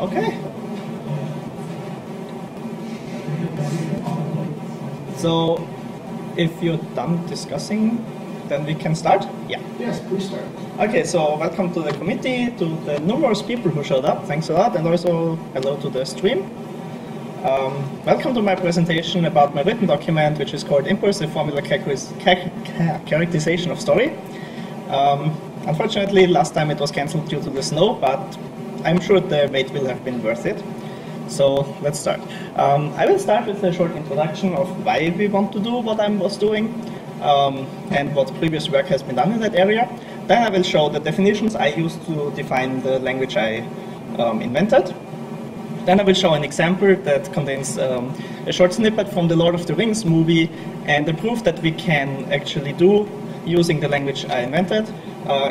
Okay. So, if you're done discussing, then we can start? Yeah. Yes, please start. Okay, so welcome to the committee, to the numerous people who showed up. Thanks a lot, and also hello to the stream. Welcome to my presentation about my written document, which is called Impulsive Formula Characterization of Story. Unfortunately, last time it was cancelled due to the snow, but I'm sure the wait will have been worth it. So let's start. I will start with a short introduction of why we want to do what I was doing and what previous work has been done in that area. Then I will show the definitions I used to define the language I invented. Then I will show an example that contains a short snippet from the Lord of the Rings movie and the proof that we can actually do using the language I invented.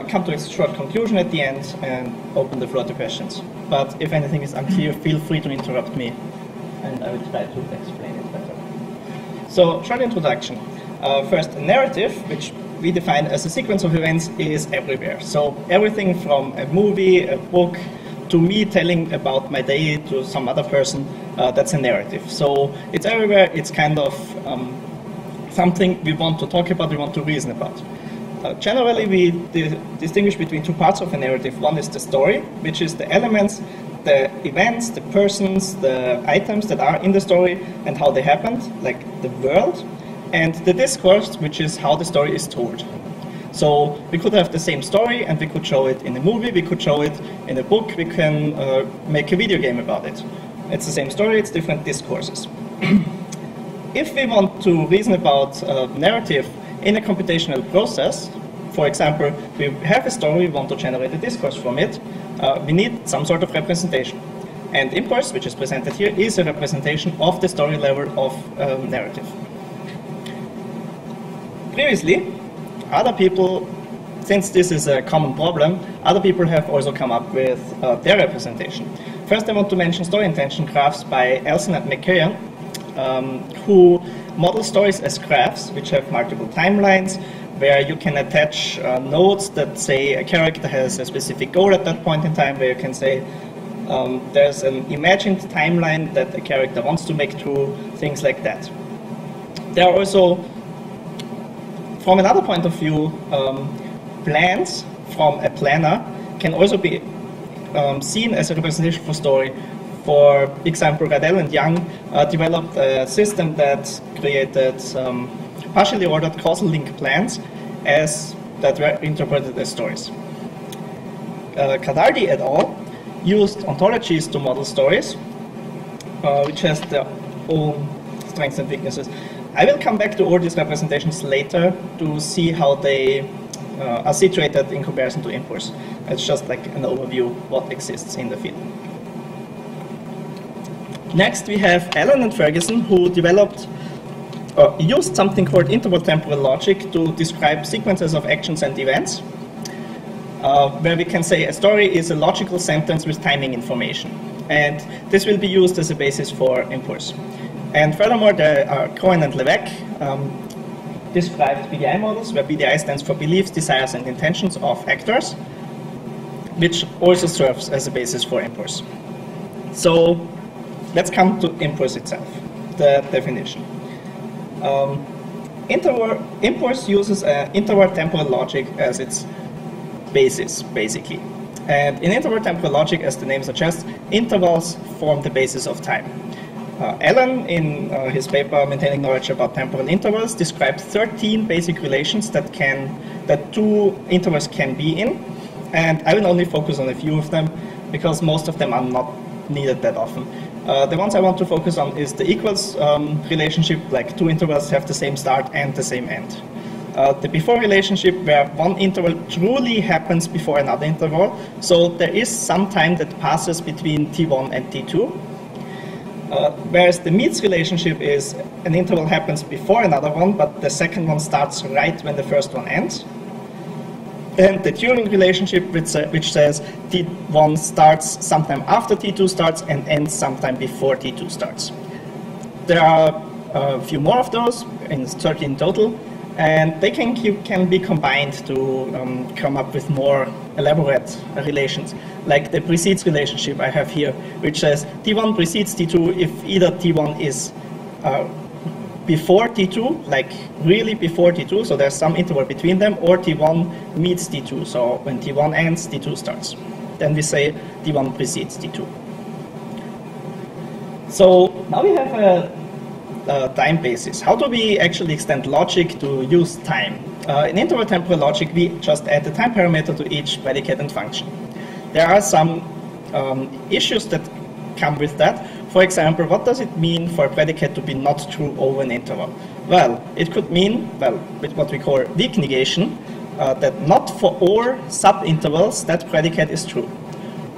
Come to a short conclusion at the end and open the floor to questions. But if anything is unclear, feel free to interrupt me and I will try to explain it better. So, short introduction. First, a narrative, which we define as a sequence of events, is everywhere. So everything from a movie, a book, to me telling about my day to some other person, that's a narrative. So it's everywhere, it's kind of something we want to talk about, we want to reason about. Generally, we distinguish between two parts of a narrative. One is the story, which is the elements, the events, the persons, the items that are in the story and how they happened, like the world, and the discourse, which is how the story is told. So we could have the same story and we could show it in a movie, we could show it in a book, we can make a video game about it. It's the same story, it's different discourses. If we want to reason about narrative in a computational process, for example, we have a story, we want to generate a discourse from it, we need some sort of representation. And impulse, which is presented here, is a representation of the story level of narrative. Previously, other people, since this is a common problem, other people have also come up with their representation. First, I want to mention story intention graphs by Elson and McKeon, who model stories as graphs, which have multiple timelines, where you can attach nodes that say a character has a specific goal at that point in time, where you can say there's an imagined timeline that a character wants to make through, things like that. There are also, from another point of view, plans from a planner can also be seen as a representation for story. For example, Radell and Young developed a system that created partially ordered causal link plans that were interpreted as stories. Cadaldi et al. Used ontologies to model stories, which has their own strengths and weaknesses. I will come back to all these representations later to see how they are situated in comparison to impulse. It's just like an overview of what exists in the field. Next, we have Allen and Ferguson, who developed or used something called interval temporal logic to describe sequences of actions and events, where we can say a story is a logical sentence with timing information. And this will be used as a basis for impulse. And furthermore, there are Cohen and Levesque described BDI models, where BDI stands for beliefs, desires, and intentions of actors, which also serves as a basis for impulse. So let's come to impulse itself, the definition. Impulse uses interval temporal logic as its basis, basically. And in interval temporal logic, as the name suggests, intervals form the basis of time. Allen, in his paper Maintaining Knowledge About Temporal Intervals, described 13 basic relations that two intervals can be in, and I will only focus on a few of them because most of them are not needed that often. The ones I want to focus on is the equals relationship, like two intervals have the same start and the same end. The before relationship, where one interval truly happens before another interval, so there is some time that passes between T1 and T2. Whereas the meets relationship is an interval happens before another one, but the second one starts right when the first one ends. And the during relationship, which says T1 starts sometime after T2 starts and ends sometime before T2 starts. There are a few more of those, in 13 total, and they can be combined to come up with more elaborate relations, like the precedes relationship I have here, which says T1 precedes T2 if either T1 is before T2, like really before T2, so there's some interval between them, or T1 meets T2, so when T1 ends, T2 starts. Then we say T1 precedes T2. So now we have a time basis. How do we actually extend logic to use time? In interval temporal logic, we just add the time parameter to each predicate and function. There are some issues that come with that. For example, what does it mean for a predicate to be not true over an interval? Well, it could mean, well, with what we call weak negation, that not for all subintervals that predicate is true.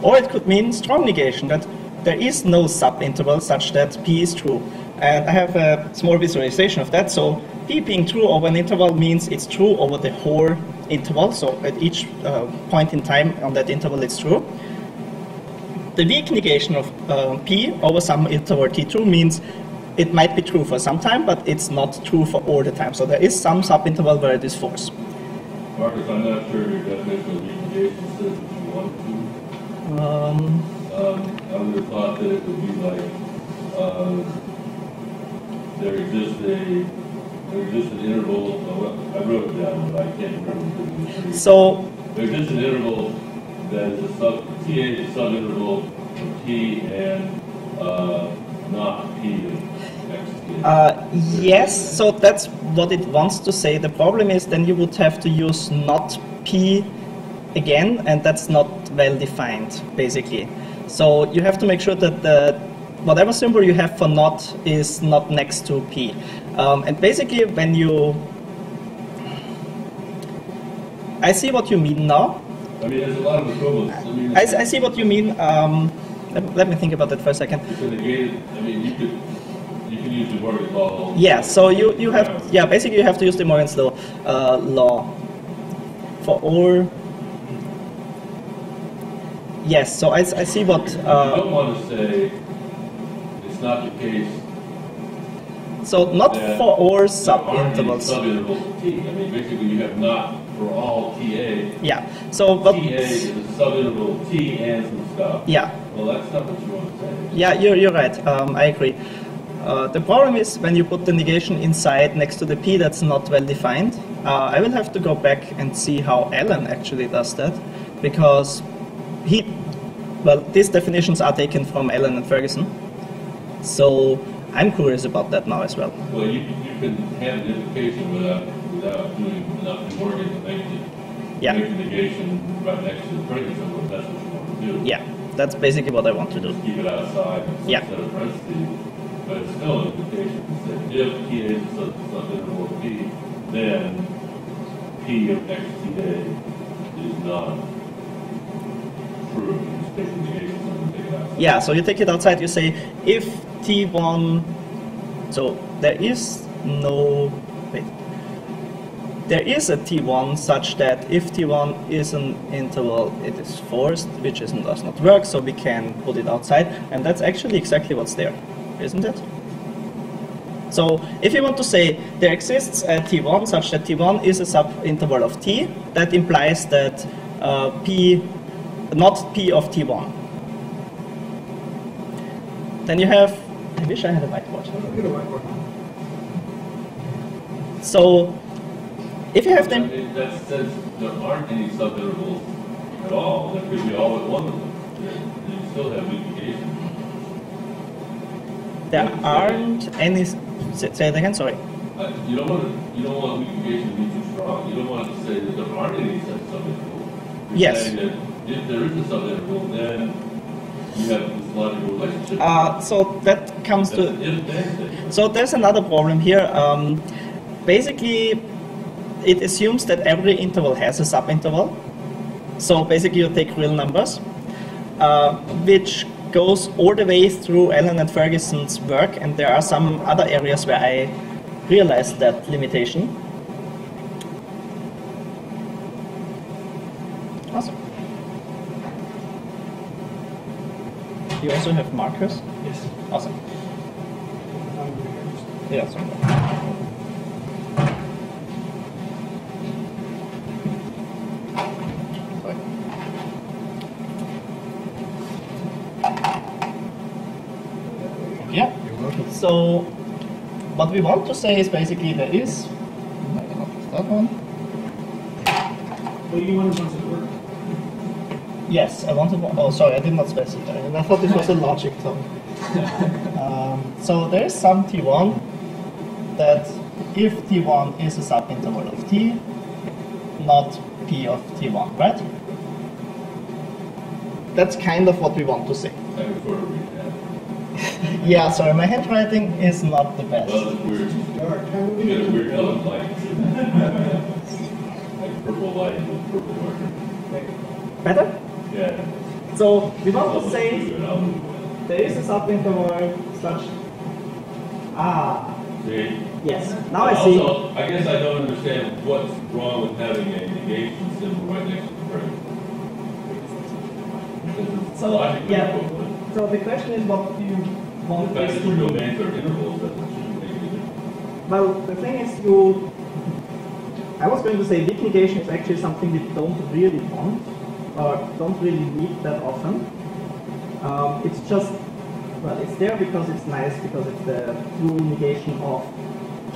Or it could mean strong negation, that there is no subinterval such that P is true. And I have a small visualization of that. So P being true over an interval means it's true over the whole interval. So at each point in time on that interval it's true. The weak negation of P over some interval T2 means it might be true for some time, but it's not true for all the time. So there is some subinterval where it is false. Marcus, I'm not sure your definition of weak negation says what you want to. I would have thought that it would be like there exists an interval. I wrote it down, but I can't remember. So there exists an interval that is a TA is a subinterval of P and not P of XTA. Yes, so that's what it wants to say. The problem is then you would have to use not P again, and that's not well defined, basically. So you have to make sure that whatever symbol you have for not is not next to P. And basically when you... I see what you mean now. I mean, there's a lot of equivalents. I see what you mean. Let me think about that for a second. It's a negated, I mean, you can use the Morgan's law. Yeah, so you have, yeah, basically you have to use the Morgan's law for all. Yes, so I see what... you don't want to say it's not the case. So not for all subintervals. Subintervals of T. I mean, basically you have not for all TA. Yeah, so but... TA is a subinterval of T and some stuff. Yeah. Well, that's not what you want to say. Yeah, you're right. I agree. The problem is when you put the negation inside next to the P, that's not well defined. I will have to go back and see how Alan actually does that, because these definitions are taken from Alan and Ferguson. So I'm curious about that now as well. Well, you can have the implication without doing enough Morgan to make the negation right next to the predicate symbol, if that's what you want to do. Yeah, that's basically what I want to do. Just keep it outside instead of parentheses. But it's still an implication that if T is a subinterval of P, then P of XTA is not true. You just take the negation symbol and take it outside. Yeah, so you take it outside, you say if T1, so there is no, wait, there is a T1 such that if T1 is an interval, it is forced, which does not work, so we can put it outside, and that's actually exactly what's there, isn't it? So if you want to say there exists a T1 such that T1 is a subinterval of T, that implies that P, not P of T1. Then you have, I wish I had a whiteboard. So if you have them... That says there aren't any subintervals at all. There could be all but one of them. You still have weak negation. There aren't any... Say it again, sorry. You don't want weak negation to be too strong. You don't want to say that there aren't any such subintervals. You're Yes. saying that if there is a subinterval, then you have this logical relationship. So that comes That's to... an if-then thing. So there's another problem here. Basically, it assumes that every interval has a subinterval. So basically you take real numbers, which goes all the way through Allen and Ferguson's work, and there are some other areas where I realized that limitation. Awesome. You also have markers? Yes. Awesome. Yeah, sorry. Yeah. You're welcome. So what we want to say is basically there is. Maybe not that one. Well, you wanted something to work. Yes, I wanted one. Oh, sorry, I did not specify. And I thought this was a logic term. So there is some T1 that if T1 is a subinterval of T, not P of T1, right? That's kind of what we want to say. I prefer to read that. Yeah, sorry, my handwriting is not the best. Well, it's weird. You get a weird color light. Like purple light with purple marker. Better? Yeah. So we want to Almost say good. I'll move on. there is a subinterval such. Ah, See? yes. Now I see. Also, I guess I don't understand what's wrong with having a negation symbol right next to the present. Because it's So, logically yeah. equivalent. So the question is, what do you The want fact this that to your do? domains are intervals doesn't shouldn't make any difference. Well, the thing is, you. I was going to say weak negation is actually something we don't really want, or don't really need that often. It's just, well, it's there because it's nice, because it's the true negation of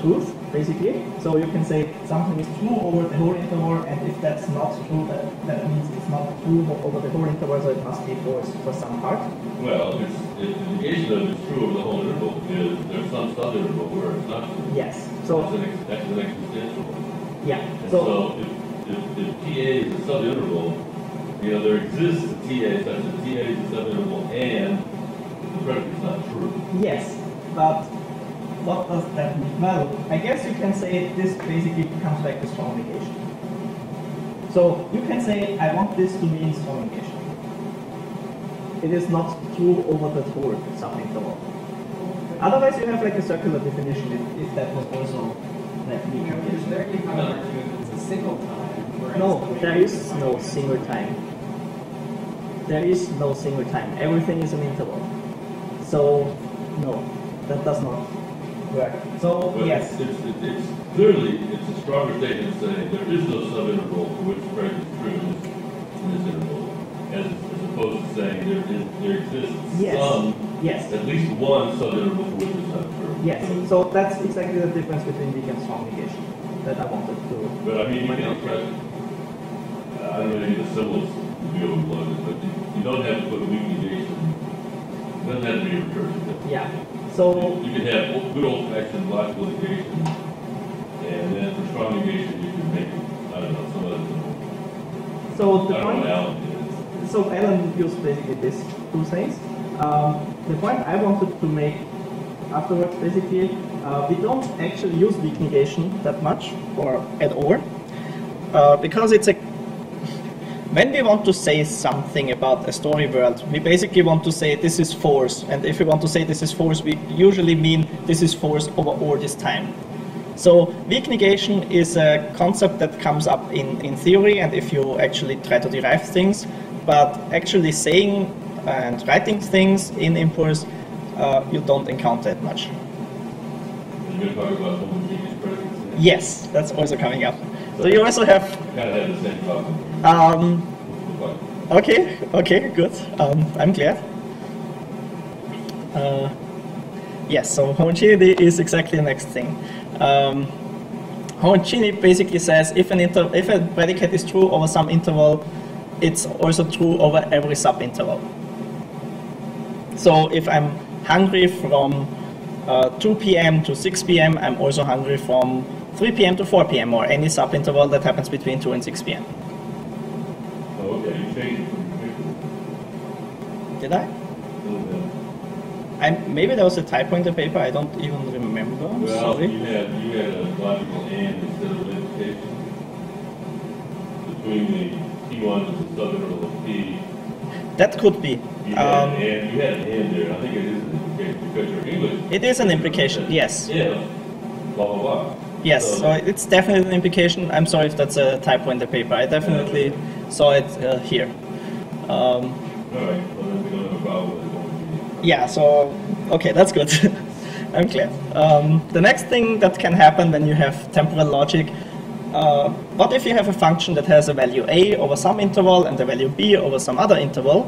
truth, basically. So you can say something is true over the whole interval, and if that's not true, that means it's not true over the whole interval, so it must be false for some part. Well, if the negation of it's true over the whole interval is there's some subinterval where it's not true. Yes. So That's an existential one. yeah. And So so if TA is a subinterval, you know, there exists a TA such that TA is a subinterval and the predicate's not true. yes, but what does that mean? Well, I guess you can say this basically comes back to strong negation. So you can say I want this to mean strong negation. It is not true over the whole subinterval. Otherwise, you have like a circular definition if that was also like weak Is negation. there any counter to it? It's a single time. whereas No, the there is no single time. There is no single time. Everything is an interval. So, no, that does not work. So, But yes. it's clearly, it's a stronger statement to say there is no subinterval for which the predicate is true in this interval, as opposed to saying there exists Yes. some, Yes. at least one subinterval for which it's not true. Yes. So that's exactly the difference between weak and strong negation that I wanted to. But I mean, you can express, I don't know, maybe the symbols would be overloaded, but you don't have to put weak negation, it doesn't have to be recursive. Yeah. So, You could have good old-fashioned logical negation, and then for strong negation, you could make, I don't know, some other symbol. so I the don't know point. what Alan did. So Alan used basically these two things. The point I wanted to make afterwards, basically, we don't actually use weak negation that much or at all, because it's a. When we want to say something about a story world, we basically want to say this is false, and if we want to say this is false, we usually mean this is false over all this time. So weak negation is a concept that comes up in theory, and if you actually try to derive things, but actually saying and writing things in Impulse, you don't encounter it much. You're going to talk about homogeneous predicates? Yes, that's also coming up. So you also have, Kind of have the same problem. okay, good. I'm glad. Yes, so homogeneity is exactly the next thing. Homogeneity basically says if a predicate is true over some interval, it's also true over every subinterval. So if I'm hungry from 2 p.m. to 6 p.m., I'm also hungry from 3 p.m. to 4 p.m. or any subinterval that happens between 2 and 6 p.m. Oh, okay, you changed it from your paper. Did I? A little bit. Maybe there was a typo in the paper, I don't even remember. Well, Sorry. you had a logical and instead of implication between the P1 and the subinterval of P. That could be. You had an and there. I think it is an implication because your English. It is an implication, yes. Yeah. Blah blah blah. Yes, so it's definitely an implication. I'm sorry if that's a typo in the paper. I definitely saw it here. All right. Well, then we don't have a problem with it. Yeah, so, okay, that's good. I'm glad. The next thing that can happen when you have temporal logic, what if you have a function that has a value a over some interval and a value b over some other interval?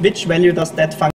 Which value does that function